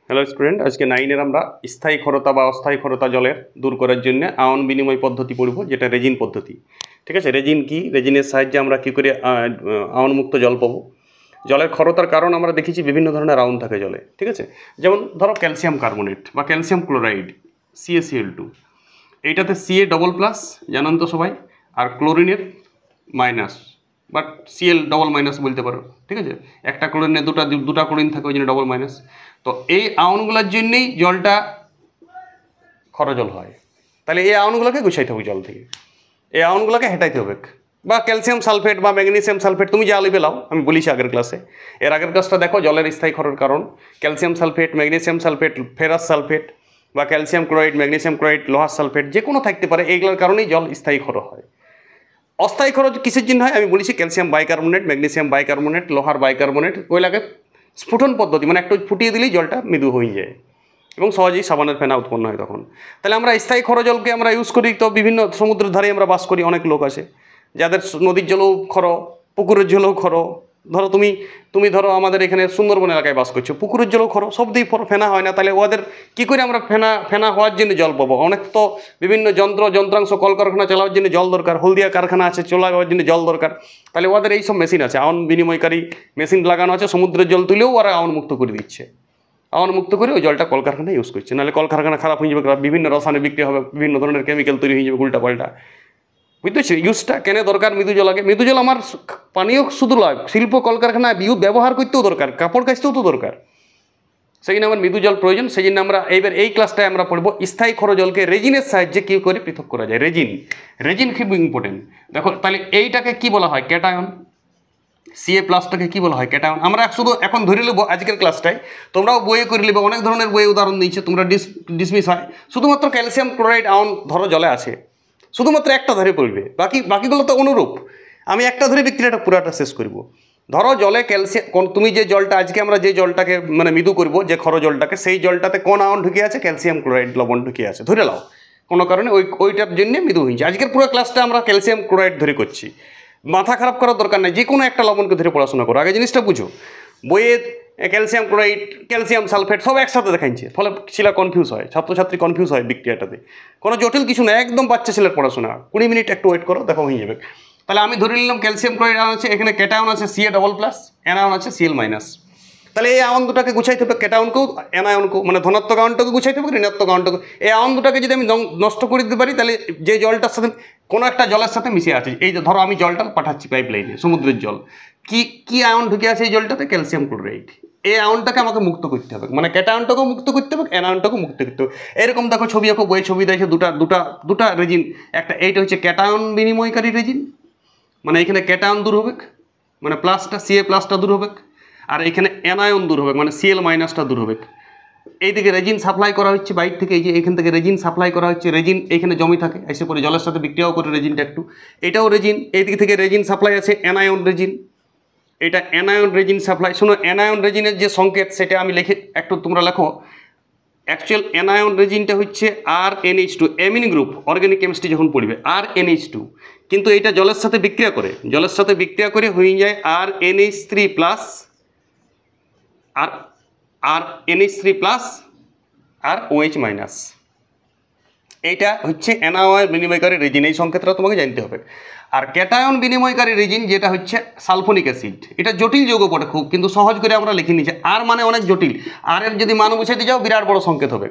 Hello student, আজকে 9-এর আমরা স্থায়ী ক্ষরতা বা অস্থায়ী ক্ষরতা জলের দূর করার জন্য আয়ন বিনিময় পদ্ধতি পড়ব, যেটা রেজিন পদ্ধতি। ঠিক আছে, রেজিন কি, রেজিনের সাহায্যে আমরা কী করে আয়নমুক্ত জল পাবো। জলের ক্ষরতার কারণ আমরা দেখেছি বিভিন্ন ধরনের আয়ন থাকে জলে। ঠিক আছে, যেমন ধরো ক্যালসিয়াম কার্বনেট বা ক্যালসিয়াম ক্লোরাইড CaCl2, এইটাতে Ca ডবল প্লাস জানান তো সবাই, আর ক্লোরিনের minus but Cl double minus বলতে পারো। ঠিক আছে, একটা ক্লোরিনে দুটা ক্লোরিন থাকে, ওই জন্য ডবল মাইনাস। তো এই আয়নগুলোর জন্যেই জলটা ক্ষরজল হয়। তাহলে এই আয়নগুলোকে গুছাইতে হবে জল থেকে, এই আয়নগুলোকে হেঁটাইতে হবে। বা ক্যালসিয়াম সালফেট বা ম্যাগনেসিয়াম সালফেট তুমি যা লিবে লাও, আমি বলিছি আগের ক্লাসে। এর আগের ক্লাসটা দেখো, জলের স্থায়ী ক্ষরের কারণ calcium sulphate, magnesium sulphate, ferrous sulphate বা ক্যালসিয়াম ক্লোরাইড, ম্যাগনেসিয়াম ক্লোরাইড, লোহার সালফেট, যে কোনো থাকতে পারে। এইগুলোর কারণেই জল স্থায়ী ক্ষর হয়। অস্থায়ী খরচ কিসের জন্য হয় আমি বলেছি, ক্যালসিয়াম বাইকার্বনেট, ম্যাগনেসিয়াম বাইকার্বনেট, লোহার বাইকার্বনেট, ওইলাকে স্ফুটন পদ্ধতি, মানে একটু ফুটিয়ে দিলেই জলটা মৃদু হয়ে যায় এবং সহজেই সাবানের ফেনা উৎপন্ন হয় তখন। তাহলে আমরা স্থায়ী ক্ষর জলকে আমরা ইউজ করি, তো বিভিন্ন সমুদ্রের ধারে আমরা বাস করি, অনেক লোক আছে যাদের নদীর জলও ক্ষর, পুকুরের জলও ক্ষর। ধরো তুমি ধরো আমাদের এখানে সুন্দরবন এলাকায় বাস করছো, পুকুরের জলও ক্ষর, সব দিয়ে ফেনা হয় না। তাহলে ওদের কী করে আমরা ফেনা হওয়ার জন্য জল পাবো? অনেক তো বিভিন্ন যন্ত্রাংশ কলকারখানা চালানোর জন্য জল দরকার, হলদিয়া কারখানা আছে চালানোর জন্য জল দরকার। তাহলে ওদের এই সব মেশিন আছে, আয়ন বিনিময়কারী মেশিন লাগানো আছে, সমুদ্রের জল তুলেও ওরা আয়ন মুক্ত করে দিচ্ছে। আয়ন মুক্ত করে ওই জলটা কলকারখানায় ইউজ করছে, নাহলে কলকারখানা খারাপ হয়ে যাবে, বিভিন্ন রসায়নে বিক্রি হবে, বিভিন্ন ধরনের কেমিক্যাল তৈরি হয়ে যাবে উল্টা পাল্টা। বুঝতেছি ইউজটা কেন দরকার মৃদু জলাকে? মৃদু জল আমার পানীয় শুধু লয়, শিল্প কলকারখানা ব্যবহার করতেও দরকার, কাপড় কাচতেও তো দরকার। সেই জন্য আমার মৃদু জল প্রয়োজন। সেই জন্য আমরা এইবার এই ক্লাসটায় আমরা পড়বো স্থায়ী ক্ষর জলকে রেজিনের সাহায্যে কী করে পৃথক করা যায়। রেজিন খুব ইম্পর্টেন্ট। দেখো তাহলে এইটাকে কি বলা হয়? ক্যাটায়ন। Ca+টাকে কি বলা হয়? ক্যাটায়ন। আমরা শুধু এখন ধরে নেবো আজকের ক্লাসটায়, তোমরাও বইয়ে করে নেবে, অনেক ধরনের বইয়ে উদাহরণ দিয়েছে, তোমরা ডিসমিস হয়। শুধুমাত্র ক্যালসিয়াম ক্লোরাইড আয়ন ধরো জলে আছে, শুধুমাত্র একটা ধরে পড়বে, বাকিগুলো তো অনুরূপ। আমি একটা ধরে বিক্রিয়াটা পুরাটা শেষ করব। ধরো জলে ক্যালসিয়াম, তুমি যে জলটা আজকে আমরা যে জলটাকে মানে মৃদু করব, যে ক্ষর জলটাকে, সেই জলটাতে কোন আয়ন ঢুকে আছে? ক্যালসিয়াম ক্লোরাইড লবণ ঢুকে আছে, ধরে নাও। কোনো কারণে ওইটার জন্য মৃদু হয়েছে। আজকের পুরো ক্লাসটা আমরা ক্যালসিয়াম ক্লোরাইড ধরে করছি। মাথা খারাপ করার দরকার নেই, যে কোনো একটা লবণকে ধরে পড়াশোনা করো, আগে জিনিসটা বুঝো। বইয়ে ক্যালসিয়াম ক্লোরাইড, ক্যালসিয়াম সালফেট সব একসাথে দেখাচ্ছে, ফলে ছেলে কনফিউজ হয়, ছাত্রছাত্রী কনফিউজ হয় বিক্রিয়াটাতে। কোনো জটিল কিছু না, একদম বাচ্চা ছেলের পড়াশোনা। 20 মিনিট একটু ওয়েট করো, দেখো হয়ে যাবে। তাহলে আমি ধরে নিলাম ক্যালসিয়াম ক্লোরাইড আয়ন আছে, এখানে ক্যাটায়ন আছে Ca ডবল প্লাস, অ্যানায়ন আছে Cl মাইনাস। তাহলে এই আয়ন দুটাকে গুছাইতে হবে, ক্যাটায়নকেও অ্যানায়নকেও, মানে ধনাত্মক আয়নটাকে গুছাইতে হবে, ঋণাত্মক আয়নটাকে। এই আয়ন দুটাকে যদি আমি নষ্ট করে দিতে পারি, তাহলে যে জলটার সাথে কোনো একটা জলের সাথে মিশে আছে, এই যে ধরো আমি জলটা পাঠাচ্ছি পাইপ লাইনে, সমুদ্রের জল, কি আয়ন ঢুকে আছে এই জলটাতে? Calcium chloride. এই আয়নটাকে আমাকে মুক্ত করতে হবে, মানে ক্যাটায়নটাকেও মুক্ত করতে হবে, অ্যানায়নটাকেও মুক্ত করতে হবে। এরকম দেখো ছবি আঁকো, বই ছবি দেখে দুটা রেজিন, একটা এইটা হচ্ছে ক্যাটায়ন বিনিময়কারী রেজিন, মানে এখানে ক্যাটায়ন দূর হবে, মানে প্লাসটা Ca+টা দূর হবে, আর এখানে অ্যানায়ন দূর হবে, মানে Cl মাইনাসটা দূর হবে। এইদিকে রেজিন সাপ্লাই করা হচ্ছে বাইর থেকে, এই যে এখান থেকে রেজিন সাপ্লাই করা হচ্ছে, রেজিন এখানে জমি থাকে, এসে পরে জলের সাথে বিক্রিয়াও করে রেজিনটা একটু, এটাও রেজিন। এইদিক থেকে রেজিন সাপ্লাই আছে, অ্যানায়ন রেজিন, এটা অ্যানায়ন রেজিন সাপ্লাই। শোনো, অ্যানায়ন রেজিনের যে সংকেত সেটা আমি লিখে একটু তোমরা লেখো। অ্যাকচুয়াল অ্যানায়ন রেজিনটা হচ্ছে RNH2, amine group, organic chemistry যখন পড়বে RNH2, কিন্তু এটা জলের সাথে বিক্রিয়া করে হয়ে যায় RNH3+, আর NH3+ আর OH-। এইটা হচ্ছে অ্যানায়ন বিনিময়কারী রেজিন, এই সংকেতটা তোমাকে জানতে হবে। আর ক্যাটায়ন বিনিময়কারী রেজিন যেটা হচ্ছে সালফোনিক অ্যাসিড, এটা জটিল যৌগ বটে খুব, কিন্তু সহজ করে আমরা লিখে নিচ্ছি। আর মানে অনেক জটিল, আর এর যদি মান বুঝাইতে যাও বিরাট বড় সংকেত হবে।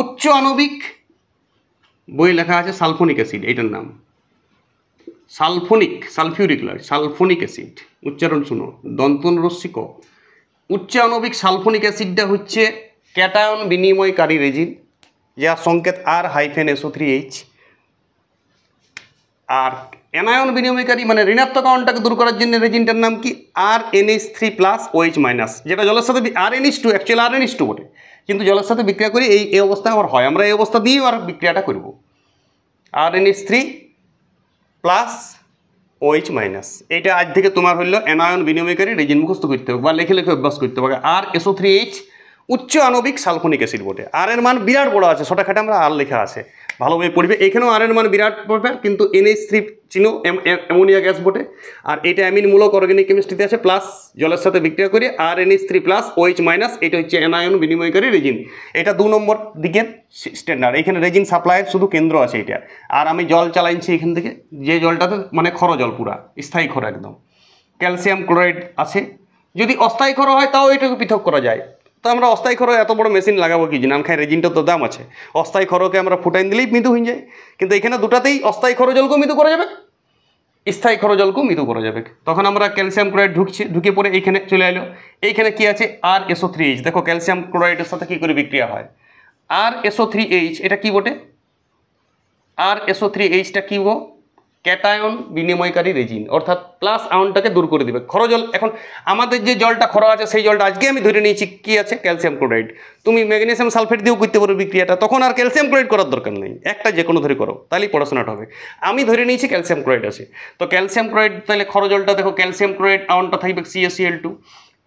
উচ্চ আণবিক, বই লেখা আছে সালফোনিক অ্যাসিড, এইটার নাম সালফিউরিক লয়, সালফোনিক অ্যাসিড। উচ্চারণ শুনো, দন্তনরস্যি ক। উচ্চ আণবিক সালফোনিক অ্যাসিডটা হচ্ছে ক্যাটায়ন বিনিময়কারী রেজিন, যার সংকেত R-SO3H। আর অ্যানায়ন বিনিময়কারী মানে ঋণাত্মক আয়নটাকে দূর করার জন্য রেজিনটার নাম কি? RNH3+, OH-, যেটা জলের সাথে RNH2, অ্যাকচুয়ালি RNH2 বটে, কিন্তু জলের সাথে বিক্রিয়া করে এই অবস্থায় আবার হয়। আমরা এই অবস্থা দিয়েও আর বিক্রিয়াটা করব, RNH3+, OH-। এইটা আজ থেকে তোমার হলো অ্যানায়ন বিনিময়কারী রেজিন মুখস্থ করতে হবে বা লেখে অভ্যাস করতে হবে। R-SO3H উচ্চ আণবিক সালফোনিক অ্যাসিড বটে। আর এর মান বিরাট বড় আছে, শর্টকাটে আমরা আর লেখা আছে। ভালোভাবে পড়বে। এখানেও আর এর মান বিরাট ব্যাপার, কিন্তু NH3 চিনো অ্যামোনিয়া গ্যাস বটে, আর এটা অ্যামিনমূলক অর্গানিক কেমিস্ট্রিতে আছে, প্লাস জলের সাথে বিক্রিয়া করে RNH3 প্লাস OH মাইনাস, এটা হচ্ছে অ্যানায়ন বিনিময়কারী রেজিন। এটা 2 নম্বর দিকের স্ট্যান্ডার্ড। এখানে রেজিন সাপ্লাইয়ের শুধু কেন্দ্র আছে এটা, আর আমি জল চালাইছি এখান থেকে, যে জলটাতে মানে ক্ষর জল, পুরা স্থায়ী ক্ষর একদম। ক্যালসিয়াম ক্লোরাইড আছে, যদি অস্থায়ী ক্ষর হয় তাও এটাকে পৃথক করা যায়। তো আমরা অস্থায়ী খর এত বড় মেশিন লাগাবো কি নাম খাই, রেজিনটা তো দাম আছে। অস্থায়ী খরকে আমরা ফুটাইন দিলেই মৃদু হয়ে যায়, কিন্তু এখানে দুটাতেই অস্থায়ী খর জলকেও মৃদু করা যাবে, স্থায়ী খর জলকেও মৃদু করা যাবে। তখন আমরা ক্যালসিয়াম ক্লোরাইড ঢুকে পড়ে এইখানে চলে এলো। এইখানে কি আছে RSO3H, দেখো ক্যালসিয়াম ক্লোরাইডের সাথে কী করে বিক্রিয়া হয়। RSO3H এটা কি বটে, RSO3Hটা কি গো, ক্যাটায়ন বিনিময়কারী রেজিন, অর্থাৎ প্লাস আয়নটাকে দূর করে দিবে। ক্ষর জল, এখন আমাদের যে জলটা ক্ষর আছে সেই জলটা আজকে আমি ধরে নিয়েছি কি আছে, ক্যালসিয়াম ক্লোরাইড। তুমি ম্যাগনেসিয়াম সালফেট দিয়েও করতে পারো বিক্রিয়াটা, তখন আর ক্যালসিয়াম ক্লোরাইড করার দরকার নেই, একটা যে কোনো ধরে করো, তাহলেই পড়াশোনাটা হবে। আমি ধরে নিয়েছি ক্যালসিয়াম ক্লোরাইড আছে, তো ক্যালসিয়াম ক্লোরাইড তাহলে ক্ষর জলটা দেখো, ক্যালসিয়াম ক্লোরাইড আয়নটা থাকবে CaCl2,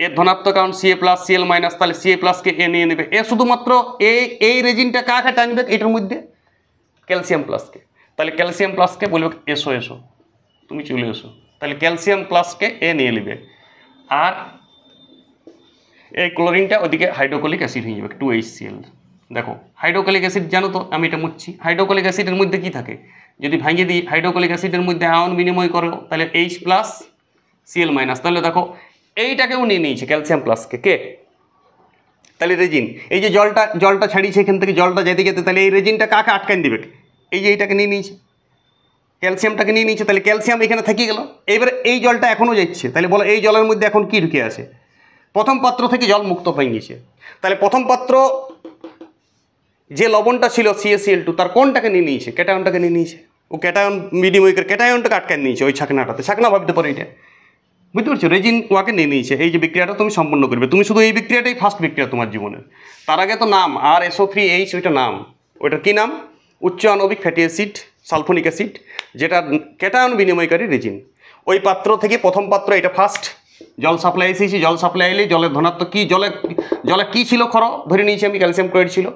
এর ধনাত্মক ion Ca plus Cl minus, তাহলে Ca প্লাসকে এ নিয়ে নেবে। এ শুধুমাত্র এই রেজিনটা কাকে টানবে এটার মধ্যে, ক্যালসিয়াম প্লাসকে। তাহলে ক্যালসিয়াম প্লাসকে বলবে এসো তুমি চলে এসো, তাহলে ক্যালসিয়াম প্লাসকে এ নিয়ে নেবে, আর এই ক্লোরিনটা ওদিকে হাইড্রোক্লোরিক অ্যাসিড হয়ে যাবে 2HCl। দেখো হাইড্রোক্লোরিক অ্যাসিড জানো তো, আমি এটা মুছছি। হাইড্রোক্লোরিক অ্যাসিডের মধ্যে কি থাকে, যদি ভাঙিয়ে দিই হাইড্রোক্লোরিক অ্যাসিডের মধ্যে আয়ন বিনিময় করো, তাহলে H প্লাস Cl মাইনাস, তাহলে দেখো এইটাকেও নিয়ে নিয়েছে ক্যালসিয়াম প্লাসকে কে, তাহলে রেজিন। এই যে জলটা ছাড়িয়েছে এখান থেকে, জলটা যেতে যেতে তাহলে এই রেজিনটা কাকে আটকান দিবে, এই যে এইটাকে নিয়ে নিয়েছে, ক্যালসিয়ামটাকে নিয়ে নিয়েছে, তাহলে ক্যালসিয়াম এখানে থেকে গেল। এবারে এই জলটা এখনও যাচ্ছে, তাহলে বলো এই জলের মধ্যে এখন কি ঢুকে আছে, প্রথম পাত্র থেকে জল মুক্ত হয়ে গেছে। তাহলে প্রথম পাত্র যে লবণটা ছিল CaCl2 তার কোনটাকে নিয়ে নিয়েছে, ক্যাটায়নটাকে নিয়ে নিয়েছে। ও ক্যাটায়ন বিনিময় করে ক্যাটায়নটাকে আটকান নিয়েছে ওই ছাকনাটাতে, ছাকনা ভাবতে পারো এটা, বুঝতে পারছো, রেজিন ওয়াকে নিয়ে নিয়েছে। এই যে বিক্রিয়াটা তুমি সম্পন্ন করবে, তুমি শুধু এই বিক্রিয়াটাই ফার্স্ট বিক্রিয়া তোমার জীবনের। তার আগে তো নাম RSO3H, ওইটা নাম, ওইটার কী নাম, উচ্চ আণবিক ফ্যাটি অ্যাসিড সালফোনিক অ্যাসিড, যেটা ক্যাটায়ন বিনিময়কারী রেজিন। ওই পাত্র থেকে প্রথম পাত্র, এটা ফার্স্ট জল সাপ্লাই এসেছি, জল সাপ্লাই এলে জলের ধনাত্মক কি, জলে কী ছিল ক্ষর ধরে নিয়েছি আমি, ক্যালসিয়াম ক্লোরাইড ছিল।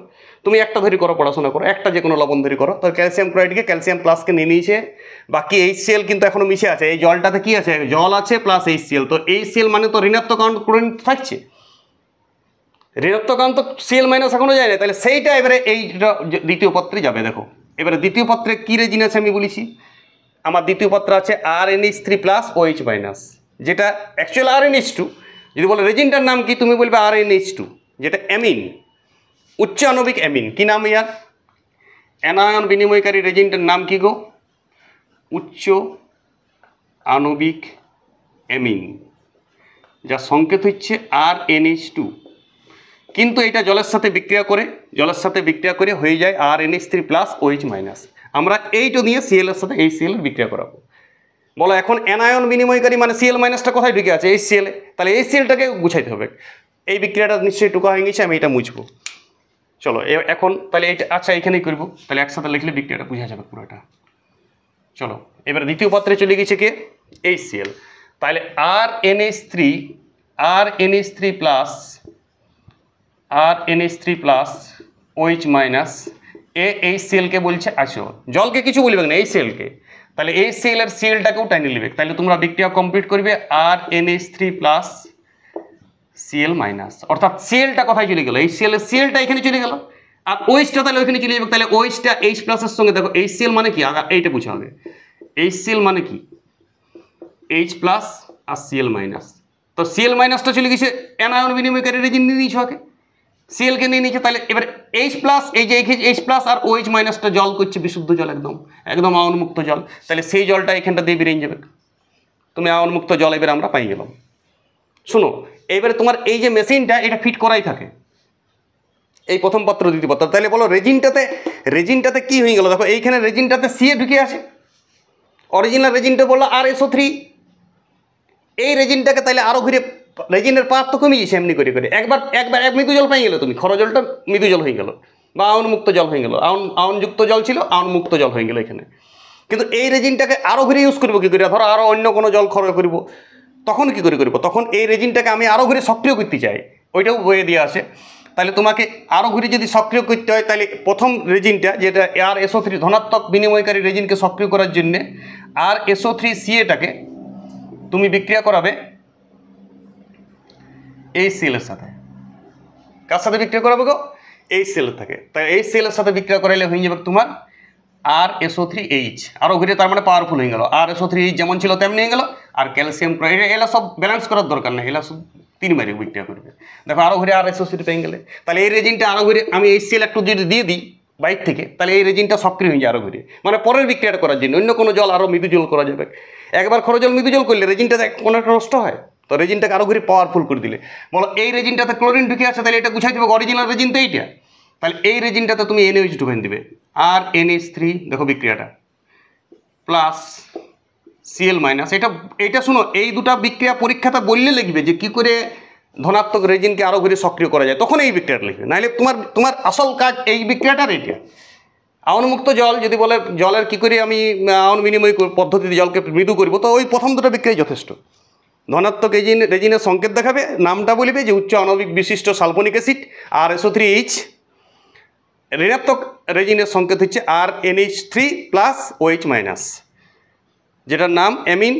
তুমি একটা ধরে করো, পড়াশোনা করো, একটা যে কোনো লবণ ধরে করো, তো ক্যালসিয়াম ক্লোরাইডকে ক্যালসিয়াম প্লাসকে নিয়ে নিয়েছে, বাকি HCl কিন্তু এখনও মিশে আছে। এই জলটাতে কি আছে, জল আছে প্লাস HCl, তো HCl মানে তো ঋণাত্মক আয়ন ক্লোরিন থাকছে, ঋণাত্মক আয়ন তো Cl মাইনাস এখনও যায় না, তাহলে সেইটা এবারে এইটা দ্বিতীয় পত্রে যাবে। দেখো এবারে দ্বিতীয় পত্রে কী রেজিন আছে আমি বলেছি, আমার দ্বিতীয় পত্র আছে RNH3 প্লাস OH মাইনাস, যেটা অ্যাকচুয়াল RNH2। যদি বলো রেজিনটার নাম কি, তুমি বলবে RNH2, যেটা অ্যামিন, উচ্চ আণবিক অ্যামিন। কী নাম ইয়ার, অ্যানায়ন বিনিময়কারী রেজিনটার নাম কি গো, উচ্চ আণবিক অ্যামিন, যার সংকেত হচ্ছে RNH2। কিন্তু এটা জলের সাথে বিক্রিয়া করে হয়ে যায় RNH3 প্লাস OH মাইনাস। আমরা এইটা নিয়ে Cl এর সাথে HCl বিক্রিয়া করাবো। বলো এখন অ্যানায়ন বিনিময়কারী মানে Cl মাইনাসটা কোথায় ঢুকে আছে, HCl, তাহলে HClটাকে গুছাইতে হবে। এই বিক্রিয়াটা নিশ্চয়ই টুকা হয়ে গেছে, আমি এটা মুছবো। চলো এখন তাহলে এইটা, আচ্ছা এখানেই করবো, তাহলে একসাথে লিখলে বিক্রিয়াটা বোঝা যাবে পুরোটা। চলো এবার দ্বিতীয় পাত্রে চলে গেছে কে, HCl, তাহলে RNH3 প্লাস OH মাইনাস HClকে বলছে আসো, জলকে কিছু বলবে না, HClকে, তাহলে HCl এর Clটাকেও টাইনে নেবে। তাহলে তোমরা বিক্রিয়া কমপ্লিট করবে RNH3 প্লাস Cl মাইনাস, অর্থাৎ Clটা কোথায় চলে গেল, HCl এর Clটা এখানে চলে গেল, আর OHটা তাহলে ওইখানে চলে যাবে। তাহলে OHটা H প্লাসের সঙ্গে, দেখো HCl মানে কি, এইটা বুঝে হবে, HCl মানে কি H প্লাস আর Cl মাইনাস, তো Cl মাইনাসটা চলে গেছে অ্যানায়ন বিনিময়কারী রেজিন নিয়ে নিয়েছে ওকে, Clকে নিয়ে নিয়েছে। তাহলে এবার H প্লাস, এই যে H প্লাস আর OH মাইনাসটা জল করছে বিশুদ্ধ জল, একদম আয়নমুক্ত জল, তাহলে সেই জলটা এখানটা দিয়ে বেরিয়ে যাবে, তুমি আয়নমুক্ত জল এবার আমরা পাই গেলাম। শুনো এবারে তোমার এই যে মেশিনটা এটা ফিট করাই থাকে এই প্রথম পাত্র দ্বিতীয় পাত্র, তাহলে বলো রেজিনটাতে কি হয়ে গেল, দেখো এইখানে রেজিনটাতে Ca ঢুকে আছে, অরিজিনাল রেজিনটা বললো RSO3, এই রেজিনটাকে তাহলে আরও ঘুরে রেজিনের পাত তো কমিয়েছে এমনি করে একবার এক মৃদু জল পাই গেলো তুমি, ক্ষর জলটা মৃদু জল হয়ে গেল বা আয়নমুক্ত জল হয়ে গেল, আয়নযুক্ত জল ছিল আয়নমুক্ত জল হয়ে গেল এখানে। কিন্তু এই রেজিনটাকে আরও ঘুরে ইউজ করবো কী করে, ধরো আরও অন্য কোনো জল ক্ষর করবো, তখন কী করে করবো, তখন এই রেজিনটাকে আমি আরও ঘুরে সক্রিয় করতে চাই, ওইটাও বইয়ে দিয়ে আসে। তাহলে তোমাকে আরও ঘুরে যদি সক্রিয় করতে হয় তাহলে প্রথম রেজিনটা যেটা RSO3 ধনাত্মক বিনিময়কারী রেজিনকে সক্রিয় করার জন্যে RSO3CAটাকে তুমি বিক্রিয়া করাবে HCl এর সাথে। কার সাথে বিক্রিয়া করাবে গো? HCl থাকে। তাই HCl এর সাথে বিক্রিয়া করাইলে হয়ে যাবে তোমার RSO3H, আরও ঘুরে তার মানে পাওয়ারফুল হয়ে গেল। RSO3H যেমন ছিল তেমনি হয়ে গেল। আর ক্যালসিয়াম ক্লোরাইড এগুলো সব ব্যালেন্স করার দরকার নেই, এগুলো সব 3 বারে বিক্রিয়া করবে। দেখো আরও ঘুরে RSO3 পেয়ে গেলে, তাহলে এই রেজিনটা আরও ঘুরে আমি HCl একটু যদি দিয়ে দিই বাইর থেকে, তাহলে এই রেজিনটা সক্রিয় হয়ে যায় আরও ঘুরে, মানে পরের বিক্রিয়াটা করার জন্য অন্য কোনো জল আরও মৃদু জল করা যাবে। একবার খরচ জল মৃদু জল করলে রেজিনটা কোনো একটা নষ্ট হয়, তো রেজিনটাকে আরও ঘুরে পাওয়ারফুল করে দিলে বলো এই রেজিনটাতে ক্লোরিন ঢুকে আছে, তাহলে এটা গুছাই দেবে অরিজিনাল রেজিন তো এইটা, তাহলে এই রেজিনটাতে তুমি NaOH ঢুকাই দিবে আর NH3, দেখো বিক্রিয়াটা প্লাস Cl মাইনাস। এটা শুনো, এই দুটা বিক্রিয়া পরীক্ষাটা বললে লিখবে যে কী করে ধনাত্মক রেজিনকে আরও ঘুরে সক্রিয় করা যায়, তখন এই বিক্রিয়াটা লিখবে, নাহলে তোমার আসল কাজ এই বিক্রিয়াটার এইটা। আয়নমুক্ত জল যদি বলে জলের কী করে আমি আয়ন বিনিময় পদ্ধতিতে জলকে মৃদু করব, তো ওই প্রথম দুটো বিক্রিয়াই যথেষ্ট। ধনাত্মক রেজিনের সংকেত দেখাবে, নামটা বলবে যে উচ্চ আণবিক বিশিষ্ট সালফোনিক অ্যাসিড RSO3H, ঋণাত্মক রেজিনের সংকেত হচ্ছে RNH3 প্লাস OH মাইনাস, যেটার নাম অ্যামিন,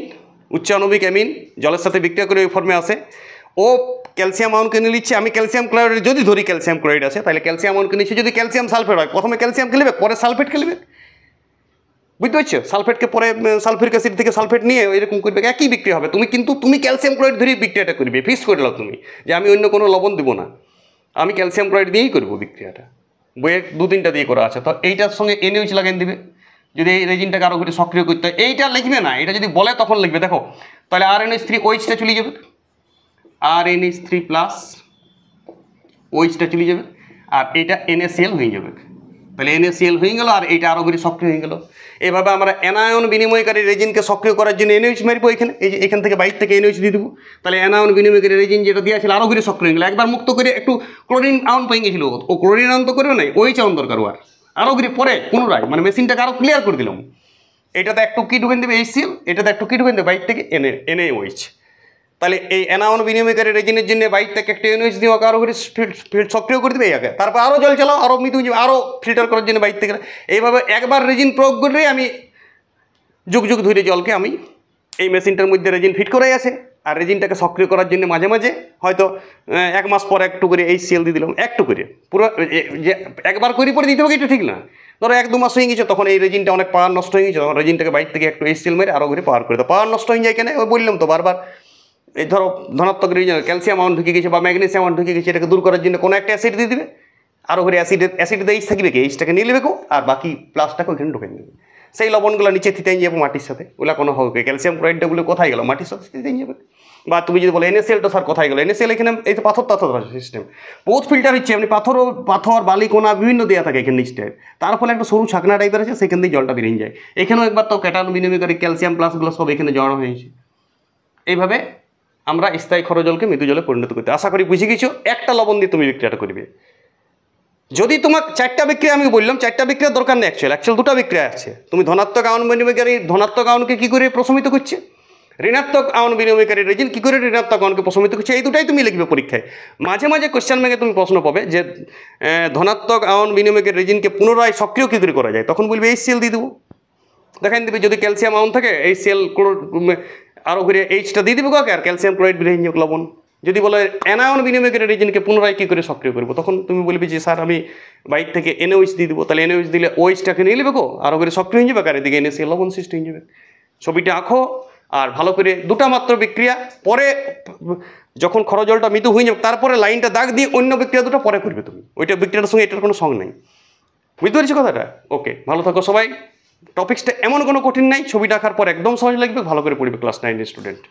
উচ্চ আণবিক অ্যামিন, জলের সাথে বিক্রিয়া করে ওই ফর্মে আসে। ও ক্যালসিয়াম আয়নকে নিয়ে নিচ্ছে, আমি ক্যালসিয়াম ক্লোরাইড যদি ধরি ক্যালসিয়াম ক্লোরাইড আছে, তাহলে ক্যালসিয়াম আয়নকে নিচ্ছে। যদি ক্যালসিয়াম সালফেট হয়, প্রথমে ক্যালসিয়ামকে নেবে পরে সালফেটকে নেবে, বুঝতে পারছো? সালফেটকে পরে সালফিউরিক অ্যাসিড থেকে সালফেট নিয়ে এরকম করবে, একই বিক্রিয়া হবে। তুমি ক্যালসিয়াম ক্লোরাইড ধরেই বিক্রিয়াটা করবে, ফিক্স করে নাও তুমি যে আমি অন্য কোনো লবণ দেবো না, আমি ক্যালসিয়াম ক্লোরাইড দিয়েই করবো বিক্রিয়াটা। বইয়ের 2-3টা দিয়ে করা আছে, তো এইটার সঙ্গে NaOH লাগিয়ে দিবে যদি এই রেজিনটাকে আরও করে সক্রিয় করতে হয়। এইটা লিখবে না, এটা যদি বলে তখন লিখবে। দেখো তাহলে RNH3OHটা চলে যাবে, RNH3 প্লাস OHটা চলে যাবে, আর এটা NaCl হয়ে যাবে। তাহলে NaCl হয়ে গেল, আর এইটা আরও করে সক্রিয় হয়ে গেল। এভাবে আমরা অ্যানায়ন বিনিময়কারী রেজিনকে সক্রিয় করার জন্য NaOH মারবো এখানে, এই যে এখান থেকে বাইর থেকে NaOH দিয়ে দেবো। তাহলে অ্যানায়ন বিনিময়কারী রেজিন যেটা দেওয়া ছিল আরও করে সক্রিয় হয়ে গেল। একবার মুক্ত করে একটু ক্লোরিন আয়ন পেয়ে গেছিল, ও ক্লোরিন আয়ন তো করবে না, OH আয়ন দরকার আর আরও করে পরে পুনরায় মানে মেশিনটাকে আরও ক্লিয়ার করে দিলাম। এটাতে একটু কি ঢুকেন দেবে HCl, এটাতে একটু কি ঢুকেন দেবে বাইর থেকে NaOH। তাহলে এই অ্যানায়ন বিনিময়কারী রেজিনের জন্য বাইর থেকে একটা NaOH দিয়ে আরও করে ফিল্ড সক্রিয় করে দেবে একে, তারপর আরও জল চালাও, আরও মৃদু আরও ফিল্টার করার জন্য বাইর থেকে। এইভাবে একবার রেজিন প্রয়োগ করলেই আমি যুগ যুগ ধরে জলকে আমি এই মেশিনটার মধ্যে রেজিন ফিট করাই আছে। আর রেজিনটাকে সক্রিয় করার জন্য মাঝে মাঝে হয়তো 1 মাস পর একটু করে HCl দিয়ে দিলাম, একটু করে, পুরো যে একবার করে পরে দিতে হবে এটা ঠিক না। ধরো 1-2 মাস হয়ে গেছে, তখন এই রেজিনটা অনেক পাওয়ার নষ্ট হয়ে গেছে, তখন রেজিনটাকে বাইর থেকে একটু HCl মেরে আরও করে পাওয়ার করে দাও। পাওয়ার নষ্ট হয়ে যায় কেন, ওই বললাম তো বারবার, এই ধরো ধনাত্মক রেজিন ক্যালসিয়াম আয়ন ঢুকে গেছে বা ম্যাগনেসিয়াম আয়ন ঢুকে গেছে, এটাকে দূর করার জন্য কোনো একটা অ্যাসিড দিয়ে দিবে, আরও করে অ্যাসিড দিয়ে H থাকবে কি, Hটাকে নিয়ে নেবে আর বাকি প্লাসটাকে ওইখানে ঢুকে নেবে। সেই লবণগুলো নিচে থিতে যাবে মাটির সাথে, ওগুলো কোনো হবে, ক্যালসিয়াম ক্লোরাইডগুলো কোথায় গেল, মাটির সাথে থিতে যাবে। বা তুমি যদি বলো NaClটা স্যার কোথায় গেলো, NaCl এখানে এই তো পাথর সিস্টেম, বহুত ফিল্টার হচ্ছে, এমনি পাথর বালি কোনা বিভিন্ন দেওয়া থাকে এখানে নিচটায়, তার ফলে একটা সরু ছাকনা টাইপের আছে, সেখান দিয়ে জলটা বেরিয়ে যায়। এখানেও একবার তো ক্যাটায়ন বিনিময়কারী ক্যালসিয়াম প্লাসগুলো সব এখানে জড়ো হয়েছে। এইভাবে আমরা স্থায়ী ক্ষার জলকে মৃদু জলে পরিণত করতে, আশা করি বুঝে গেছো। একটা লবণ দিয়ে তুমি বিক্রিয়াটা করবে। যদি তোমার 4টা বিক্রিয়া, আমি বললাম 4টা বিক্রিয়ার দরকার নেই, অ্যাকচুয়াল 2টা বিক্রিয়া আছে। তুমি ধনাত্মক আয়ন বিনিময়কারী ধনাত্মক আয়নকে কী করে প্রশমিত করছে, ঋণাত্মক আয়ন বিনিময়কারী রেজিন কী করে ঋণাত্মক আয়নকে প্রশমিত করছে, এই দুটাই তুমি লিখবে পরীক্ষায়। মাঝে মাঝে কোশ্চেন ব্যাংকে তুমি প্রশ্ন পাবে যে ধনাত্মক আয়ন বিনিময়কারী রেজিনকে পুনরায় সক্রিয় কী করে করা যায়, তখন বলবে HCl দিয়ে দেবো, দেখাই দেবে। যদি ক্যালসিয়াম আয়ন থাকে HCl আরও ঘুরে Hটা দিয়ে দেবো কাকে, আর ক্যালসিয়াম ক্লোরাইড বেরিয়ে যাবে লবণ। যদি বলে অ্যানায়ন বিনিময়কারী রেজিনকে পুনরায় কী করে সক্রিয় করবো, তখন তুমি বলবে যে স্যার আমি বাইর থেকে NaOH দিয়ে দেবো, তাহলে NaOH দিলে OHটাকে নিয়ে নেবে আরও করে সক্রিয় হয়ে যাবে, আর এদিকে NaCl লবণ সৃষ্টি হয়ে যাবে। ছবিটা আঁকো আর ভালো করে, 2টা মাত্র বিক্রিয়া, পরে যখন খরজলটা মৃদু হয়ে যাবে তারপরে লাইনটা দাগ দিয়ে অন্য বিক্রিয়া 2টা পরে করবে তুমি, ওইটা বিক্রিয়াটার সঙ্গে এটার কোনো সঙ্গ নেই। বুঝতে পেরেছো কথাটা? ওকে, ভালো থাকো সবাই। টপিক্সটা এমন কোনো কঠিন নাই, ছবিটা আঁকার পর একদম সহজ লাগবে, ভালো করে পড়বে ক্লাস 9 স্টুডেন্ট।